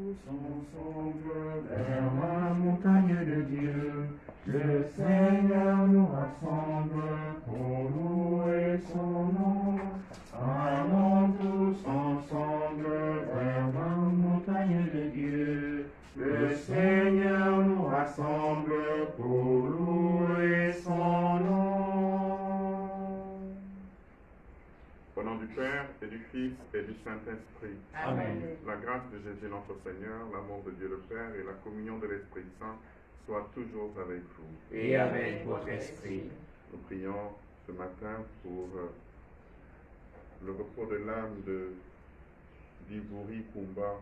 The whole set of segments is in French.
tous ensemble vers la montagne de Dieu. Le Seigneur nous rassemble pour louer son nom. Allons tous ensemble vers la montagne de Dieu. Le Seigneur nous rassemble pour louer son nom. Au nom du Père et du Fils et du Saint-Esprit. Amen. La grâce de Jésus notre Seigneur, l'amour de Dieu le Père et la communion de l'Esprit Saint soient toujours avec vous. Et avec votre esprit. Nous prions ce matin pour le repos de l'âme de Divouri Kumba,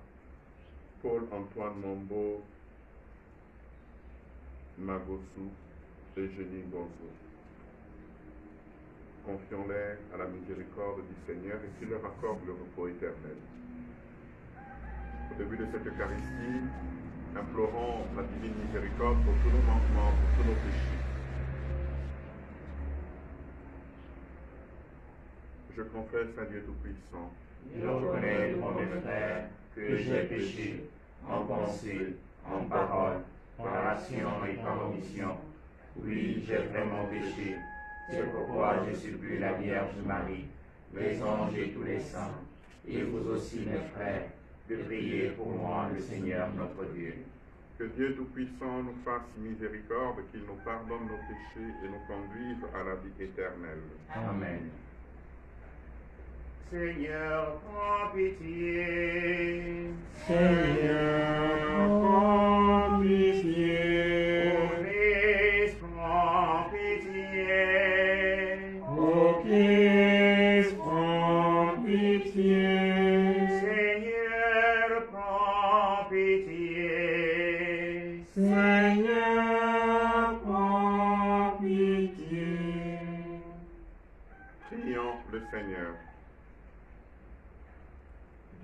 Paul-Antoine Mambo, Magosu et Jenny Gonzo. Confions-les à la miséricorde du Seigneur et qu'il leur accorde le repos éternel. Au début de cette Eucharistie, implorons la divine miséricorde pour tous nos manquements, pour tous nos péchés. Je confesse à Dieu Tout-Puissant. Je reconnais devant mes frères que j'ai péché en pensée, en parole, par action et par omission. Oui, j'ai vraiment péché. C'est pourquoi je supplie la Vierge Marie, les anges et tous les saints, et vous aussi mes frères, de prier pour moi le Seigneur notre Dieu. Que Dieu Tout-Puissant nous fasse miséricorde, qu'il nous pardonne nos péchés et nous conduise à la vie éternelle. Amen. Seigneur, prends pitié. Seigneur, prends pitié. Ô Christ, prends pitié. Ô Christ, prends pitié. Seigneur, prends pitié. Seigneur, prends pitié. Prions le Seigneur.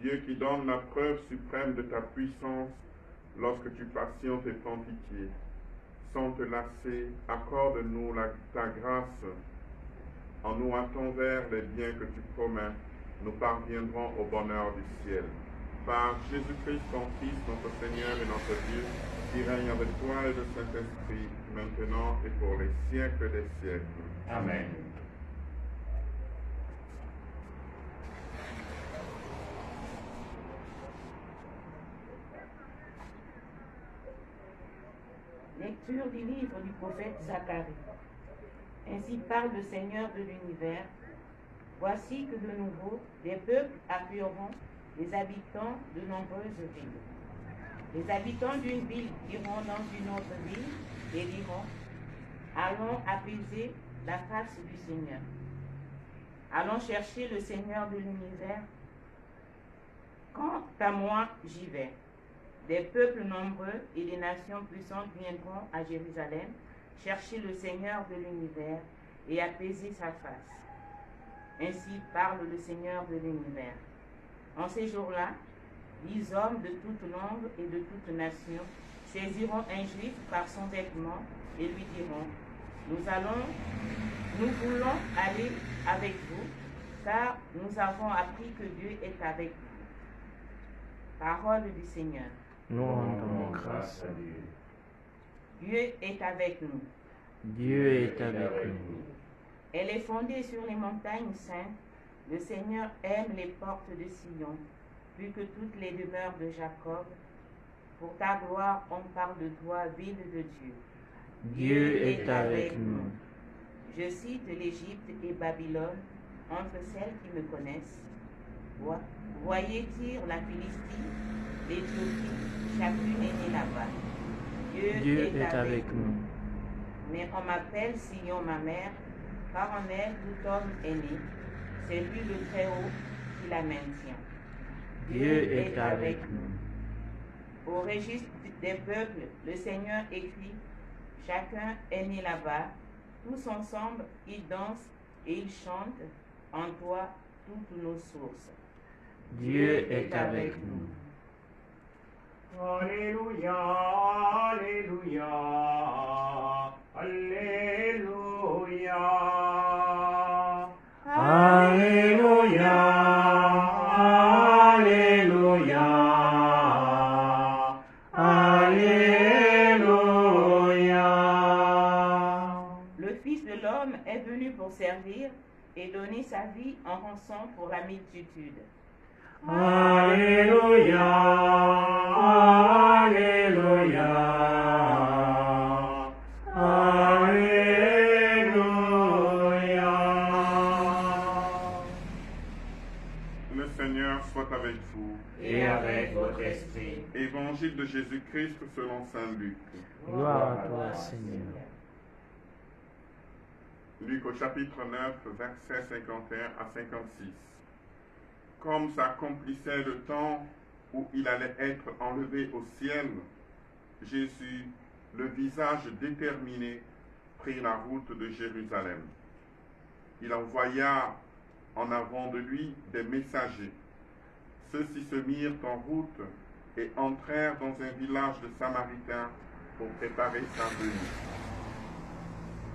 Dieu qui donne la preuve suprême de ta puissance lorsque tu patientes et prends pitié, sans te lasser, accorde-nous ta grâce. En nous hâtant vers les biens que tu promets, nous parviendrons au bonheur du ciel. Par Jésus-Christ, ton Fils, notre Seigneur et notre Dieu, qui règne avec toi et le Saint-Esprit, maintenant et pour les siècles des siècles. Amen. Lecture du livre du prophète Zacharie. Ainsi parle le Seigneur de l'univers. Voici que de nouveau, des peuples appuieront les habitants de nombreuses villes. Les habitants d'une ville iront dans une autre ville et diront, allons apaiser la face du Seigneur. Allons chercher le Seigneur de l'univers. Quant à moi, j'y vais. Des peuples nombreux et des nations puissantes viendront à Jérusalem chercher le Seigneur de l'univers et apaiser sa face. Ainsi parle le Seigneur de l'univers. En ces jours-là, 10 hommes de toute langue et de toute nation saisiront un juif par son vêtement et lui diront, nous voulons aller avec vous, car nous avons appris que Dieu est avec vous. Parole du Seigneur. Nous rendons grâce à Dieu. Dieu est avec nous. Dieu est avec nous. Elle est fondée sur les montagnes saintes. Le Seigneur aime les portes de Sion, plus que toutes les demeures de Jacob. Pour ta gloire, on parle de toi, ville de Dieu. Dieu est avec nous. Je cite l'Égypte et Babylone, entre celles qui me connaissent. Voyez Tyr, la Philistie, l'Éthiopie, chacune est née là-bas. Dieu est avec nous. Mais on m'appelle Sion ma mère, car en elle tout homme est né. C'est lui le Très-Haut qui la maintient. Dieu est avec nous. Au registre des peuples, le Seigneur écrit, chacun est né là-bas, tous ensemble ils dansent et ils chantent, en toi toutes nos sources. Dieu est avec nous. Alléluia, Alléluia, Alléluia. Alléluia, Alléluia, et donné sa vie en rançon pour la multitude. Alléluia, Alléluia, Alléluia. Le Seigneur soit avec vous. Et avec votre esprit. Évangile de Jésus-Christ selon saint Luc. Gloire à toi, Seigneur. Luc au chapitre 9, versets 51 à 56. Comme s'accomplissait le temps où il allait être enlevé au ciel, Jésus, le visage déterminé, prit la route de Jérusalem. Il envoya en avant de lui des messagers. Ceux-ci se mirent en route et entrèrent dans un village de Samaritains pour préparer sa venue.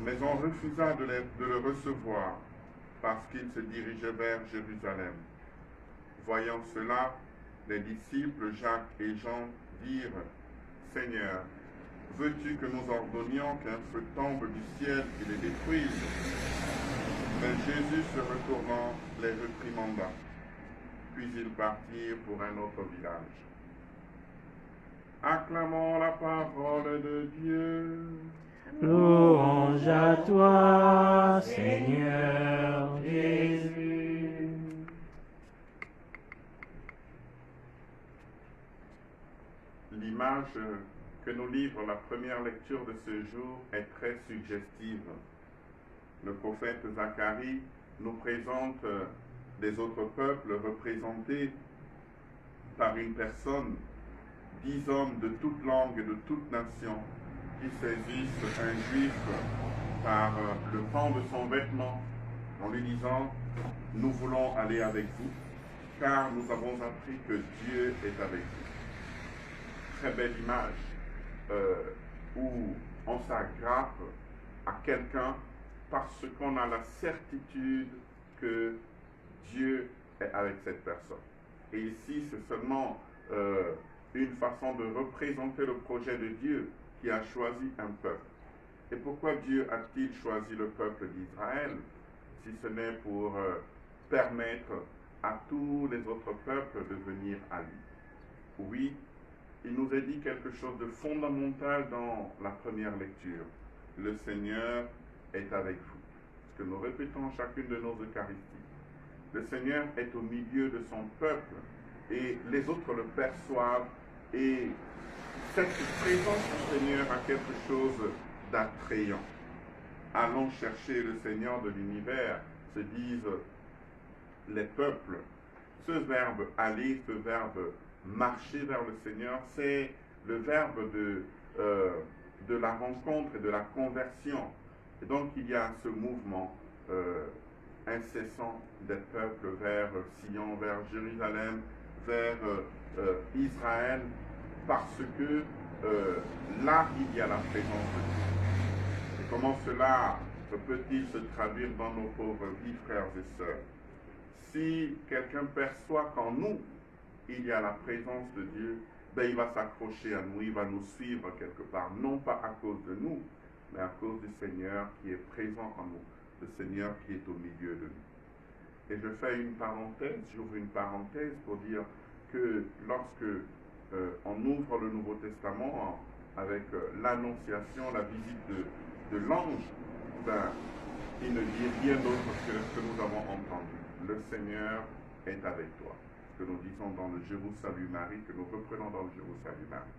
Mais on refusa de le recevoir parce qu'il se dirigeait vers Jérusalem. Voyant cela, les disciples Jacques et Jean dirent « Seigneur, veux-tu que nous ordonnions qu'un feu tombe du ciel et les détruise ?» Mais Jésus, se retournant, les réprimanda. Puis ils partirent pour un autre village. Acclamons la parole de Dieu. Louange à toi, Seigneur Jésus. L'image que nous livre la première lecture de ce jour est très suggestive. Le prophète Zacharie nous présente des autres peuples représentés par une personne, 10 hommes de toute langue et de toute nation, qui saisissent un juif par le pan de son vêtement en lui disant « Nous voulons aller avec vous, car nous avons appris que Dieu est avec vous. » Très belle image où on s'aggrappe à quelqu'un parce qu'on a la certitude que Dieu est avec cette personne. Et ici, c'est seulement une façon de représenter le projet de Dieu qui a choisi un peuple. Et pourquoi Dieu a-t-il choisi le peuple d'Israël, si ce n'est pour permettre à tous les autres peuples de venir à lui? Oui, il nous a dit quelque chose de fondamental dans la première lecture. Le Seigneur est avec vous. Ce que nous répétons chacune de nos Eucharisties. Le Seigneur est au milieu de son peuple et les autres le perçoivent, et cette présence du Seigneur a quelque chose d'attrayant. Allons chercher le Seigneur de l'univers, se disent les peuples. Ce verbe aller, ce verbe marcher vers le Seigneur, c'est le verbe de la rencontre et de la conversion. Et donc il y a ce mouvement incessant des peuples vers Sion, vers Jérusalem, vers Israël, parce que là il y a la présence de Dieu. Et comment cela peut-il se traduire dans nos pauvres vies, frères et sœurs? Si quelqu'un perçoit qu'en nous il y a la présence de Dieu, ben il va s'accrocher à nous, il va nous suivre quelque part, non pas à cause de nous, mais à cause du Seigneur qui est présent en nous, le Seigneur qui est au milieu de nous. Et je fais une parenthèse, j'ouvre une parenthèse pour dire que lorsque on ouvre le Nouveau Testament avec l'annonciation, la visite de l'ange, ben, il ne dit rien d'autre que ce que nous avons entendu. Le Seigneur est avec toi. Que nous disons dans le « Je vous salue Marie », que nous reprenons dans le « Je vous salue Marie ».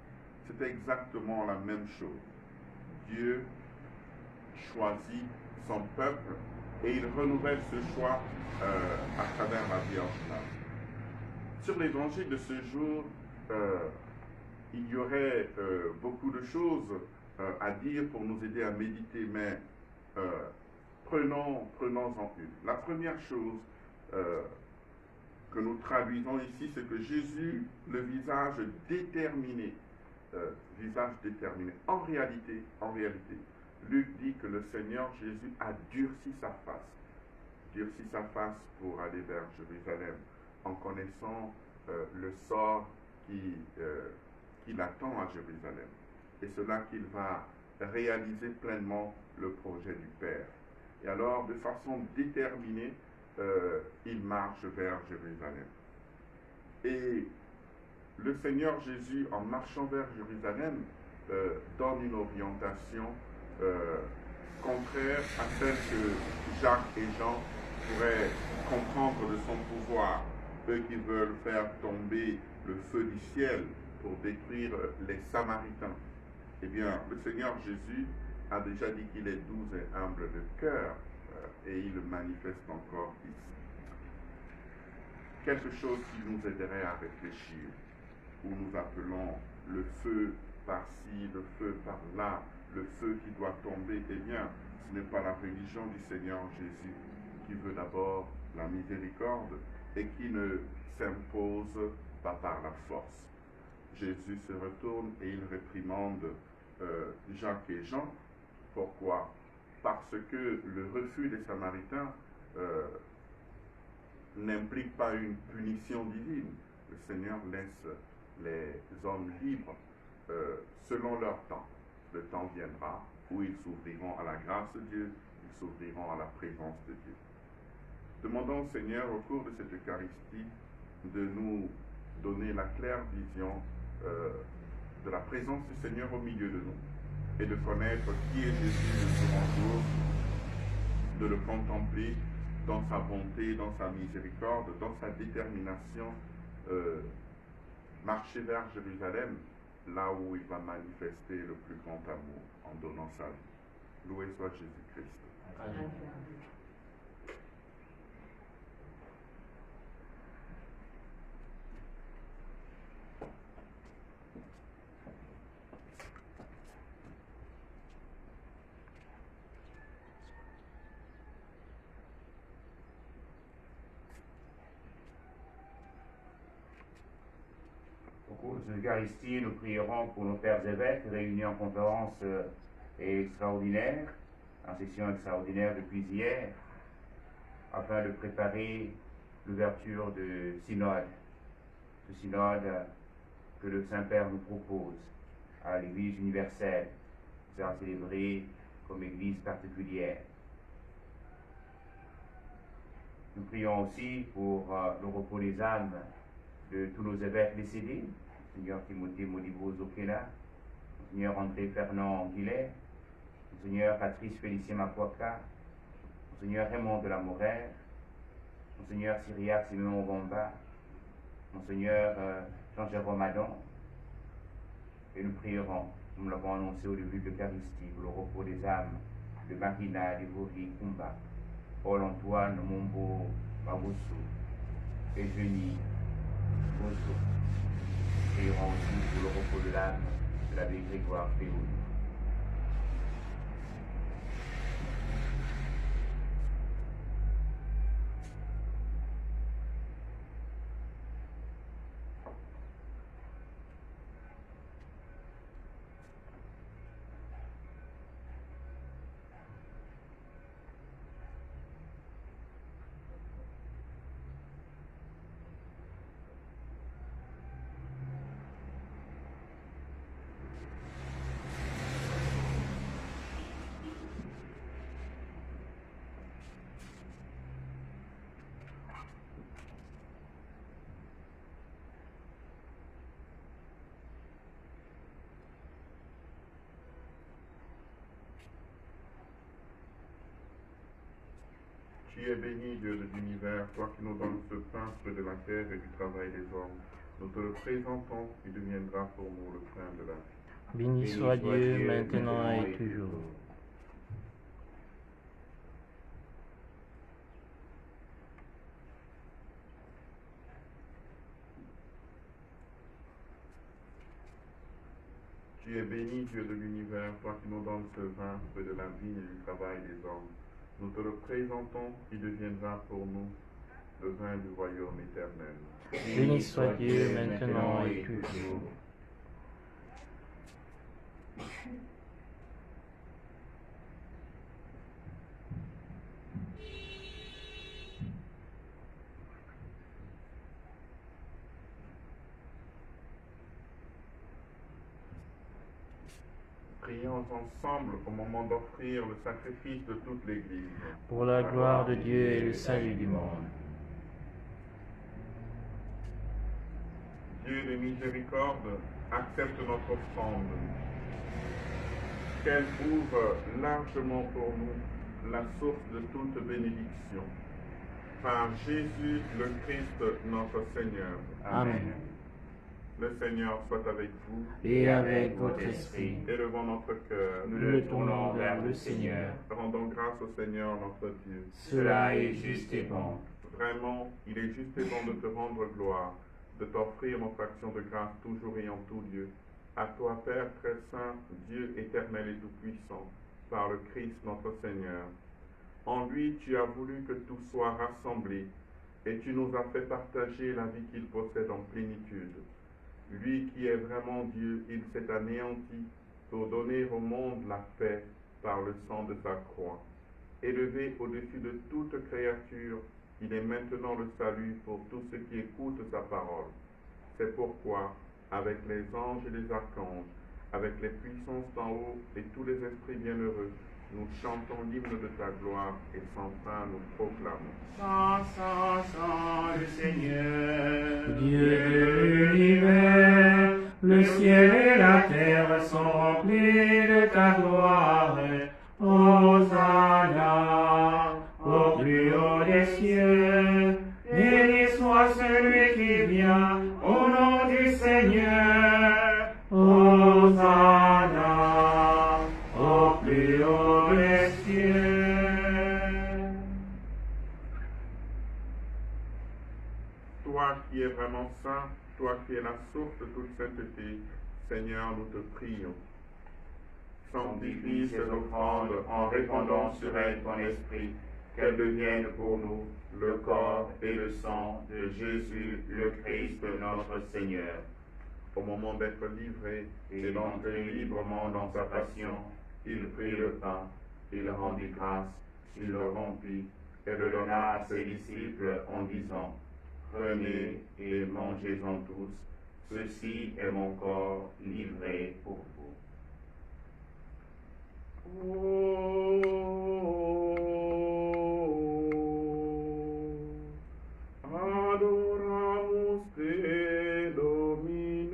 C'est exactement la même chose. Dieu choisit son peuple et il renouvelle ce choix à travers la Vierge Marie. Sur l'évangile de ce jour, il y aurait beaucoup de choses à dire pour nous aider à méditer, mais prenons-en une. La première chose que nous traduisons ici, c'est que Jésus, le visage déterminé, En réalité, Luc dit que le Seigneur Jésus a durci sa face pour aller vers Jérusalem, en connaissant le sort qui l'attend à Jérusalem. Et cela qu'il va réaliser pleinement le projet du Père. Et alors, de façon déterminée, il marche vers Jérusalem. Et le Seigneur Jésus, en marchant vers Jérusalem, donne une orientation contraire à celle que Jacques et Jean pourraient comprendre de son pouvoir. Eux qui veulent faire tomber le feu du ciel pour détruire les Samaritains. Eh bien, le Seigneur Jésus a déjà dit qu'il est doux et humble de cœur, et il le manifeste encore ici. Quelque chose qui nous aiderait à réfléchir, où nous appelons le feu par-ci, le feu par-là, le feu qui doit tomber, eh bien, ce n'est pas la religion du Seigneur Jésus qui veut d'abord la miséricorde et qui ne s'impose pas par la force. Jésus se retourne et il réprimande Jacques et Jean. Pourquoi? Parce que le refus des Samaritains n'implique pas une punition divine. Le Seigneur laisse les hommes libres selon leur temps. Le temps viendra où ils s'ouvriront à la grâce de Dieu, ils s'ouvriront à la présence de Dieu. Demandons au Seigneur au cours de cette Eucharistie de nous donner la claire vision de la présence du Seigneur au milieu de nous et de connaître qui est Jésus le second jour, de le contempler dans sa bonté, dans sa miséricorde, dans sa détermination, marcher vers Jérusalem, là où il va manifester le plus grand amour en donnant sa vie. Loué soit Jésus-Christ. Amen. Au cours de cette Eucharistie, nous prierons pour nos pères évêques réunis en conférence extraordinaire, en session extraordinaire depuis hier, afin de préparer l'ouverture du synode. Ce synode que le Saint-Père nous propose à l'Église universelle, qui sera célébrée comme Église particulière. Nous prions aussi pour le repos des âmes de tous nos évêques décédés, Monseigneur Timothée Modibo Zokela, Monseigneur André Fernand Guillet, Monseigneur Patrice Félicien Makwaka, Monseigneur Raymond de la Morère, Monseigneur Cyriac Siméon Bomba, Monseigneur Jean-Jérôme Adon, et nous prierons, comme nous l'avons annoncé au début de l'Eucharistie, pour le repos des âmes de Marina Livori Kumba, Paul-Antoine Mombo Mabusu, Eugénie Bozo. Prions aussi pour le repos de l'âme de l'abbé Grégoire Péoul. Tu es béni, Dieu de l'univers, toi qui nous donnes ce pain, fruit de la terre et du travail des hommes. Nous te le présentons, il deviendra pour nous le pain de la vie. Béni soit Dieu maintenant et toujours. Tu es béni, Dieu de l'univers, toi qui nous donnes ce vin, fruit de la vie et du travail des hommes. Nous te le présentons, il deviendra pour nous le vin du royaume éternel. Béni soit Dieu maintenant et toujours. Prions ensemble au moment d'offrir le sacrifice de toute l'Église. pour la gloire de Dieu et le salut du monde. Dieu de miséricorde, accepte notre offrande. Qu'elle ouvre largement pour nous la source de toute bénédiction. Par Jésus le Christ, notre Seigneur. Amen. Le Seigneur soit avec vous. Et avec votre esprit, Élevons notre cœur. nous le tournons vers le Seigneur. Rendons grâce au Seigneur notre Dieu. Cela est juste et bon. Vraiment, il est juste et bon de te rendre gloire, de t'offrir notre action de grâce toujours et en tout lieu. À toi, Père très saint, Dieu éternel et tout-puissant, par le Christ notre Seigneur. En lui, tu as voulu que tout soit rassemblé, et tu nous as fait partager la vie qu'il possède en plénitude. Lui qui est vraiment Dieu, il s'est anéanti pour donner au monde la paix par le sang de sa croix. Élevé au-dessus de toute créature, il est maintenant le salut pour tous ceux qui écoutent sa parole. C'est pourquoi, avec les anges et les archanges, avec les puissances d'en haut et tous les esprits bienheureux, nous chantons l'hymne de ta gloire et sans fin nous proclamons. Saint, Saint, Saint, le Seigneur, Dieu de l'univers, le ciel et la terre sont remplis de ta gloire. Hosanna, au plus haut des cieux, béni soit celui qui vient au nom du Seigneur. Hosanna, au plus haut des cieux. Toi qui es vraiment saint, toi qui es la source de toute sainteté, Seigneur, nous te prions. Sanctifie ces offrandes en répandant sur elles ton esprit, qu'elles deviennent pour nous le corps et le sang de Jésus, le Christ, notre Seigneur. Au moment d'être livré Et d'entrer librement dans sa passion, il prit le pain, il rendit grâce, il le rompit et le donna à ses disciples en disant, prenez et mangez-en tous, ceci est mon corps livré pour vous. Adoramus te, Domine.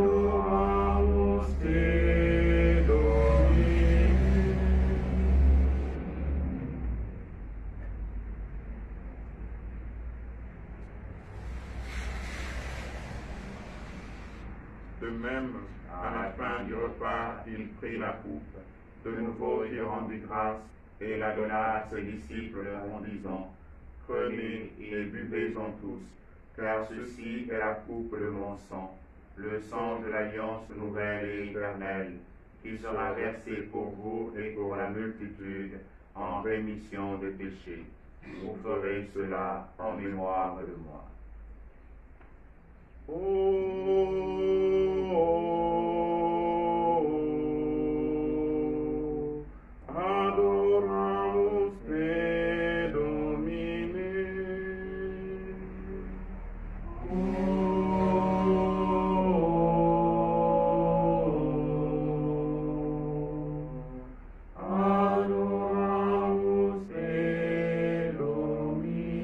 Adoramus te, Domine. De même, à la fin du repas, il prit la coupe. De nouveau, il rendit grâce et la donna à ses disciples en disant, prenez et buvez-en tous, car ceci est la coupe de mon sang, le sang de l'alliance nouvelle et éternelle, qui sera versé pour vous et pour la multitude en rémission des péchés. Vous ferez cela en mémoire de moi. Adoramus te, Domine. Adoramus te, Domine.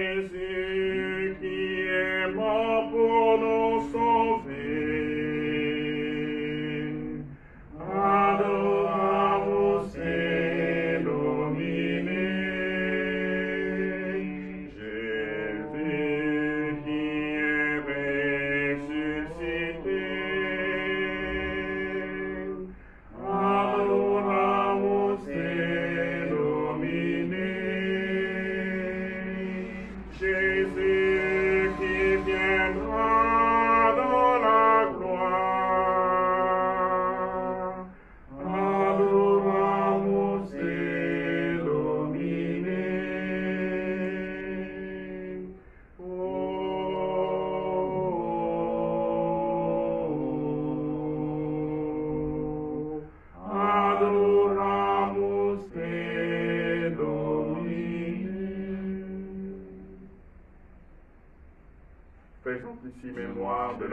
Jésus qui est mort pour nous sauver. Adoramus te, Domine. Jésus qui est ressuscité. Adoramus te, Domine. Jésus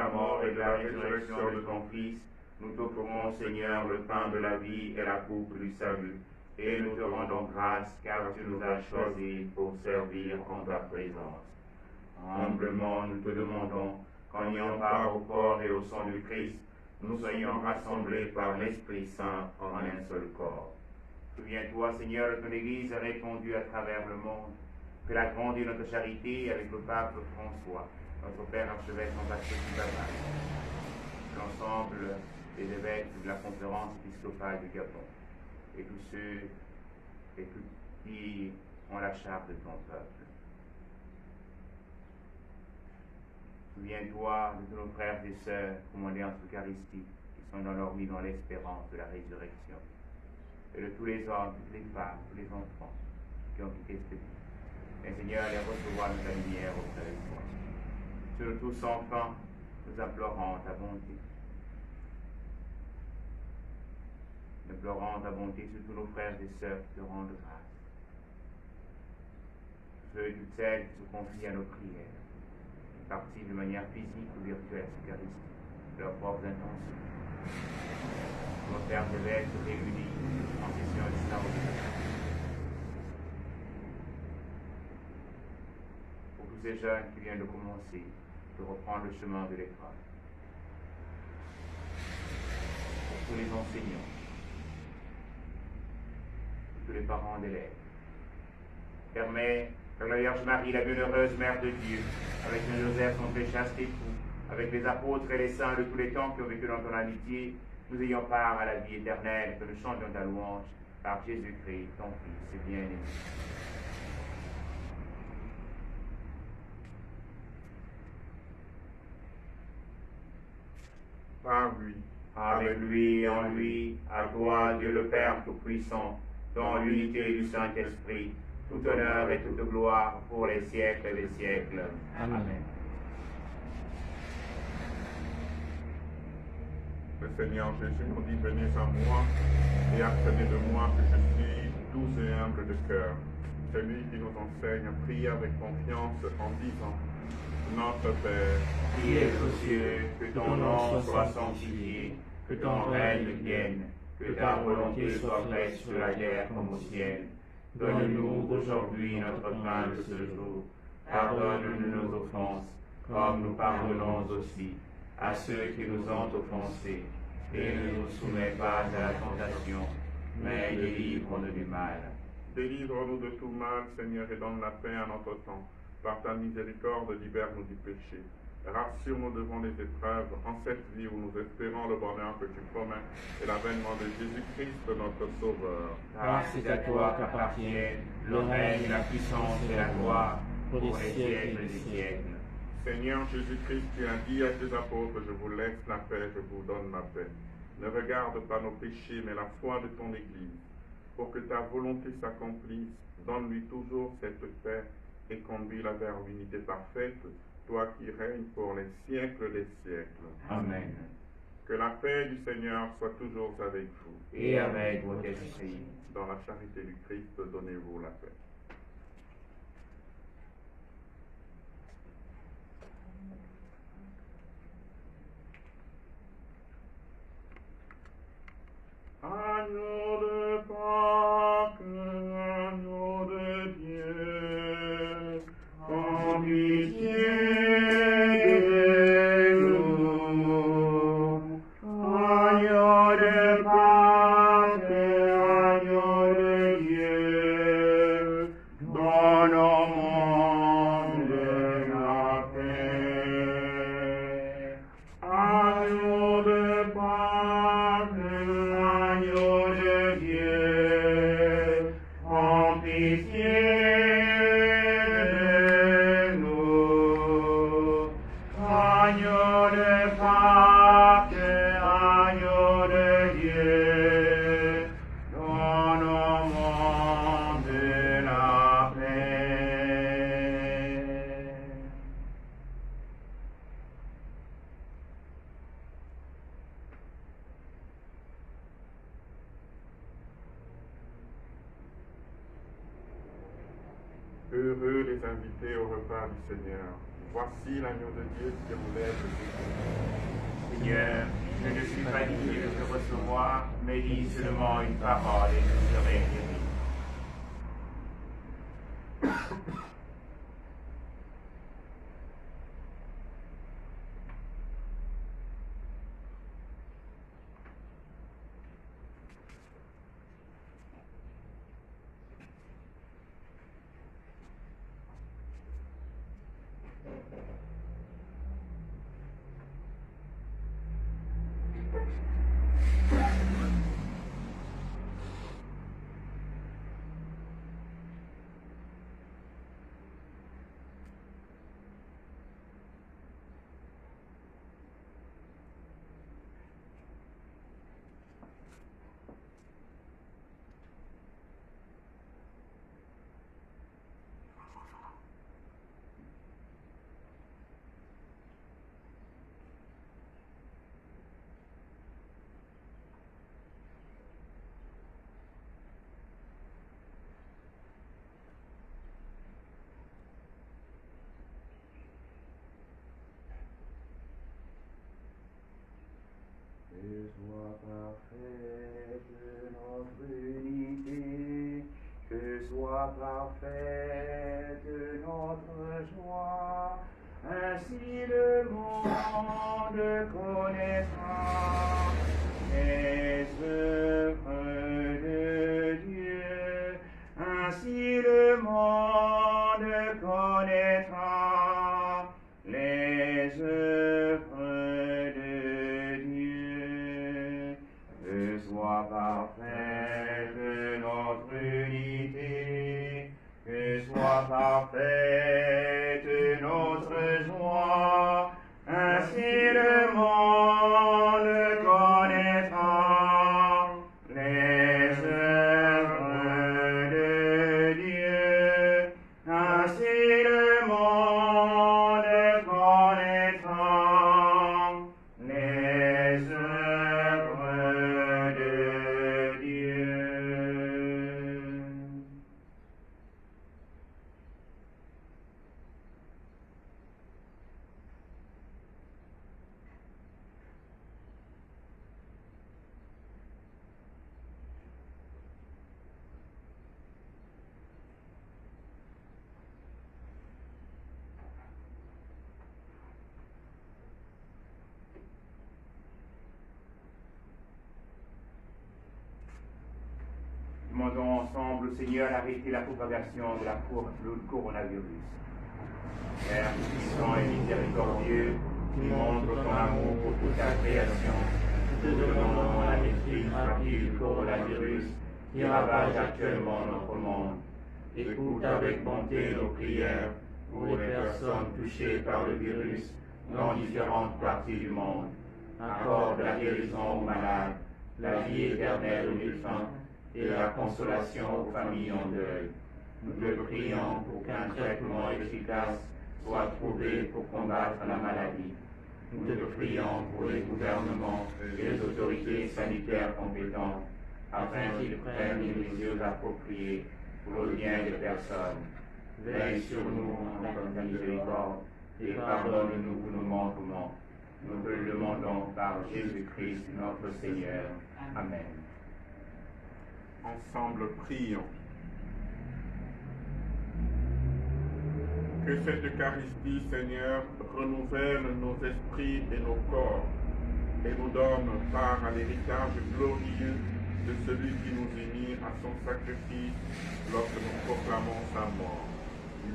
la mort et de la résurrection de ton Fils, nous t'offrons, Seigneur, le pain de la vie et la coupe du salut. Et nous te rendons grâce, car tu nous as choisis pour servir en ta présence. Humblement, nous te demandons qu'en ayant part au corps et au sang du Christ, nous soyons rassemblés par l'Esprit Saint en un seul corps. Souviens-toi, Seigneur, de ton Église répandue à travers le monde, que la grandit notre charité avec le pape François, notre Père archevêque Jean-Baptiste Dubaval, l'ensemble des évêques de la conférence épiscopale du Gabon, et tous ceux et toutes qui ont la charge de ton peuple. Souviens-toi de tous nos frères et sœurs commandés en Eucharistie, qui sont endormis dans l'espérance de la résurrection, et de tous les hommes, toutes les femmes, tous les enfants qui ont quitté cette vie. Mais Seigneur, les recevoir de ta lumière auprès de toi. Sur nous tous enfants, nous implorons ta bonté. Nous implorons ta bonté sur tous nos frères et sœurs qui te rendent grâce. Ceux et toutes celles qui se confient à nos prières, qui participent de manière physique ou virtuelle à l'Eucharistie, de leurs propres intentions. Nos frères évêques réunis en session extraordinaire. Pour tous ces jeunes qui viennent de commencer, de reprendre le chemin de l'école. Pour tous les enseignants, pour tous les parents d'élèves. Permets que la Vierge Marie, la bienheureuse Mère de Dieu, avec Saint Joseph, son très chaste époux, avec les apôtres et les saints de tous les temps qui ont vécu dans ton amitié, nous ayons part à la vie éternelle, que nous chantions ta louange par Jésus-Christ, ton Fils et bien-aimé. Par lui, Avec lui et en lui, à toi, Dieu le Père Tout-Puissant, dans l'unité du Saint-Esprit, tout honneur et toute gloire pour les siècles des siècles. Amen. le Seigneur Jésus nous dit, venez à moi et apprenez de moi que je suis doux et humble de cœur. C'est lui qui nous enseigne à prier avec confiance en disant, Notre Père, Qui es aux cieux, que ton nom soit sanctifié, que ton règne vienne, que ta volonté soit faite sur la terre comme au ciel. Donne-nous aujourd'hui notre pain de ce jour. Pardonne-nous nos offenses, comme nous pardonnons aussi à ceux qui nous ont offensés. Et ne nous soumets pas à la tentation, mais délivre-nous du mal. délivre-nous de tout mal, Seigneur, et donne la paix à notre temps. Par ta miséricorde, libère-nous du péché. Rassure-nous devant les épreuves, en cette vie où nous espérons le bonheur que tu promets et l'avènement de Jésus-Christ, notre Sauveur. Car c'est à toi qu'appartiennent le règne, la puissance et la gloire pour les siècles des siècles. Seigneur Jésus-Christ, tu as dit à tes apôtres, je vous laisse la paix, je vous donne la paix. Ne regarde pas nos péchés, mais la foi de ton Église. Pour que ta volonté s'accomplisse, donne-lui toujours cette paix et conduis-la vers l'unité parfaite, toi qui règnes pour les siècles des siècles. Amen. Que la paix du Seigneur soit toujours avec vous. Et avec votre esprit. Dans la charité du Christ, donnez-vous la paix. Agneau de Pâques, agneau de Dieu, en pitié de nous. Agneau de Pâques, agneau de Dieu, donne au monde la paix. Agneau de Pâques, agneau de Dieu, en pitié de nous. Agneau de Pâques, agneau de Dieu, donne au monde la paix. Heureux les invités au repas du Seigneur. Voici l'agneau de Dieu qui enlève le péché. Seigneur, je ne suis pas digne de te recevoir, mais dis seulement une parole et je serai guéri. Que soit parfaite notre unité, que soit parfaite notre joie, ainsi le monde connaîtra les œuvres de Dieu, ainsi le monde connaîtra les œuvres de Dieu. Que soit parfaite notre unité, que soit parfaite notre joie, ainsi le monde connaîtra les œuvres de Dieu, ainsi le monde connaîtra les œuvres de Dieu. Demandons ensemble au Seigneur d'arrêter la propagation de du coronavirus. Père puissant et miséricordieux, qui montre ton amour pour toute la création, nous te demandons la maîtrise rapide du coronavirus qui ravage actuellement notre monde. Écoute avec bonté nos prières pour les personnes touchées par le virus dans différentes parties du monde. Accorde la guérison aux malades, la vie éternelle aux défunts et la consolation aux familles en deuil. Nous te prions pour qu'un traitement efficace soit trouvé pour combattre la maladie. Nous te prions pour les gouvernements et les autorités sanitaires compétentes, afin qu'ils prennent les mesures appropriées pour le bien des personnes. Veille sur nous en ta miséricorde et pardonne-nous pour nos manquements. Nous te le demandons par Jésus-Christ notre Seigneur. Amen. Ensemble, prions. Que cette Eucharistie, Seigneur, renouvelle nos esprits et nos corps et nous donne part à l'héritage glorieux de celui qui nous unit à son sacrifice lorsque nous proclamons sa mort.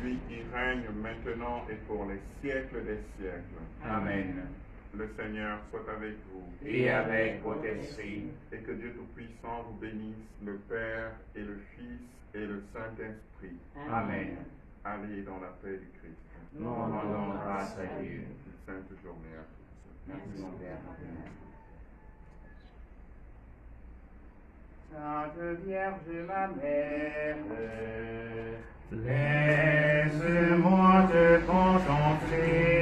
Lui qui règne maintenant et pour les siècles des siècles. Amen. Le Seigneur soit avec vous. Et avec votre esprit. Et que Dieu Tout-Puissant vous bénisse, le Père et le Fils et le Saint-Esprit. Amen. Allez dans la paix du Christ. Nous rendons grâce à Dieu. Une sainte journée à tous. Merci mon Père. Sainte Vierge, ma mère, Laisse-moi te contempler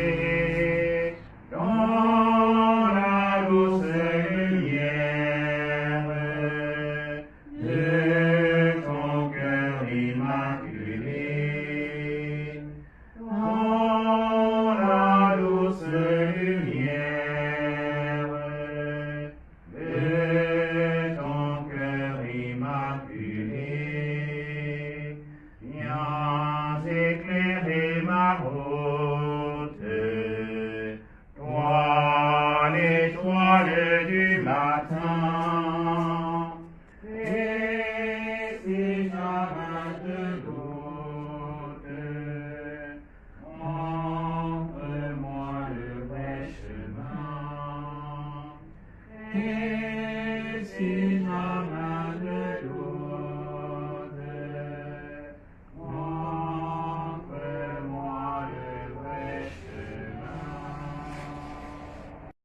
dans la douce lumière de ton cœur immaculé. Dans Amen.